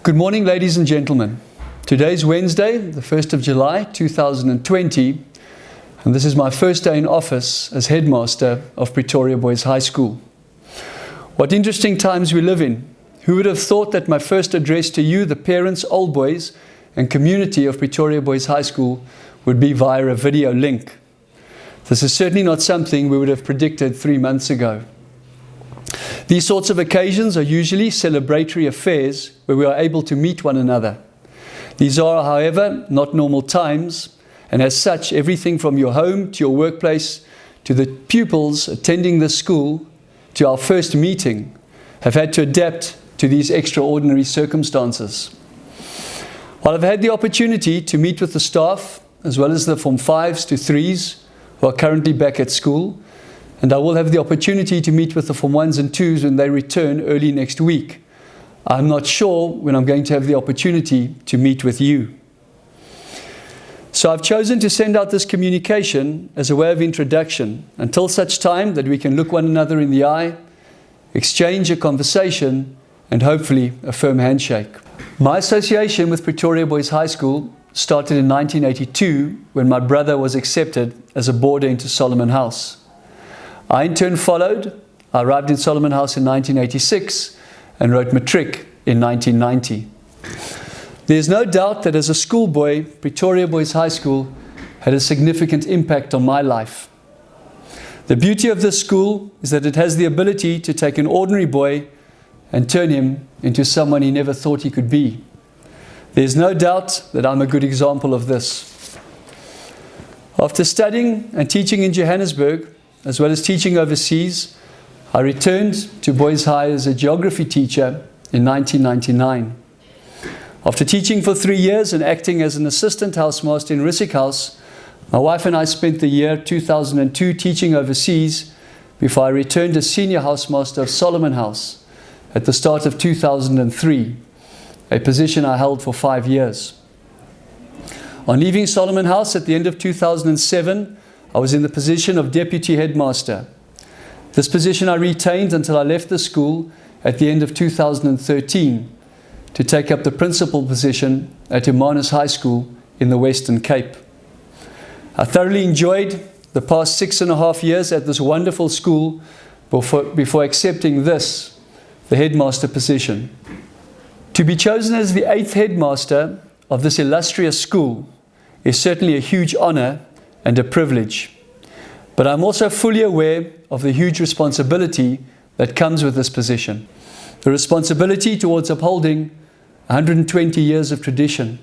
Good morning, ladies and gentlemen. Today is Wednesday, the 1st of July 2020, and this is my first day in office as Headmaster of Pretoria Boys High School. What interesting times we live in. Who would have thought that my first address to you, the parents, old boys, and community of Pretoria Boys High School would be via a video link? This is certainly not something we would have predicted 3 months ago. These sorts of occasions are usually celebratory affairs where we are able to meet one another. These are, however, not normal times, and as such, everything from your home to your workplace to the pupils attending the school to our first meeting have had to adapt to these extraordinary circumstances. While I've had the opportunity to meet with the staff as well as the Form 5s to 3s who are currently back at school, and I will have the opportunity to meet with the Form 1s and 2s when they return early next week. I'm not sure when I'm going to have the opportunity to meet with you. So I've chosen to send out this communication as a way of introduction until such time that we can look one another in the eye, exchange a conversation, and hopefully a firm handshake. My association with Pretoria Boys High School started in 1982 when my brother was accepted as a boarder into Solomon House. I in turn followed. I arrived in Solomon House in 1986 and wrote matric in 1990. There's no doubt that as a schoolboy, Pretoria Boys High School had a significant impact on my life. The beauty of this school is that it has the ability to take an ordinary boy and turn him into someone he never thought he could be. There's no doubt that I'm a good example of this. After studying and teaching in Johannesburg, as well as teaching overseas, I returned to Boys High as a geography teacher in 1999. After teaching for 3 years and acting as an assistant housemaster in Rissik House, my wife and I spent the year 2002 teaching overseas before I returned as senior housemaster of Solomon House at the start of 2003, a position I held for 5 years. On leaving Solomon House at the end of 2007, I was in the position of Deputy Headmaster. This position I retained until I left the school at the end of 2013 to take up the principal position at Headmaster High School in the Western Cape. I thoroughly enjoyed the past 6.5 years at this wonderful school before accepting this, the headmaster position. To be chosen as the 8th headmaster of this illustrious school is certainly a huge honor and a privilege. But I'm also fully aware of the huge responsibility that comes with this position. The responsibility towards upholding 120 years of tradition.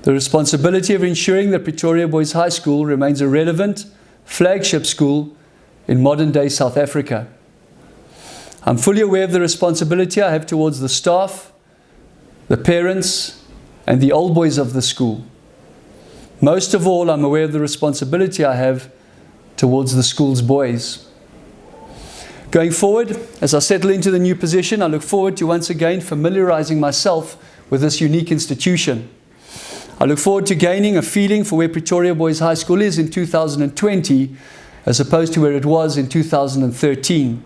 The responsibility of ensuring that Pretoria Boys High School remains a relevant flagship school in modern-day South Africa. I'm fully aware of the responsibility I have towards the staff, the parents, and the old boys of the school. Most of all, I'm aware of the responsibility I have towards the school's boys. Going forward, as I settle into the new position, I look forward to once again familiarizing myself with this unique institution. I look forward to gaining a feeling for where Pretoria Boys High School is in 2020 as opposed to where it was in 2013.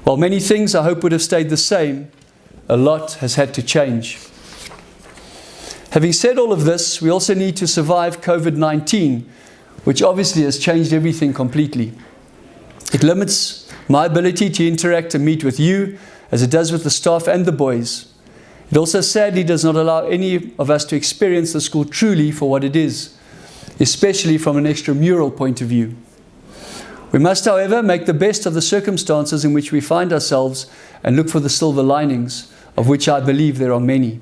While many things I hope would have stayed the same, a lot has had to change. Having said all of this, we also need to survive COVID-19, which obviously has changed everything completely. It limits my ability to interact and meet with you as it does with the staff and the boys. It also sadly does not allow any of us to experience the school truly for what it is, especially from an extramural point of view. We must, however, make the best of the circumstances in which we find ourselves and look for the silver linings, of which I believe there are many.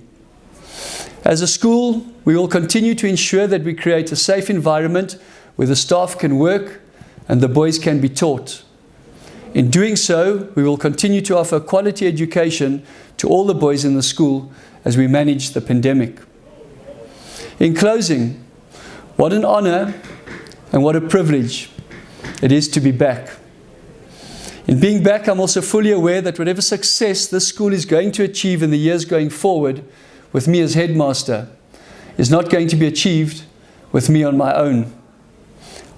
As a school, we will continue to ensure that we create a safe environment where the staff can work and the boys can be taught. In doing so, we will continue to offer quality education to all the boys in the school as we manage the pandemic. In closing, what an honor and what a privilege it is to be back. In being back, I'm also fully aware that whatever success this school is going to achieve in the years going forward with me as headmaster is not going to be achieved with me on my own.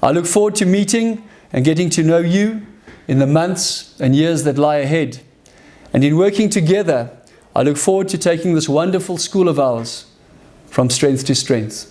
I look forward to meeting and getting to know you in the months and years that lie ahead. And in working together, I look forward to taking this wonderful school of ours from strength to strength.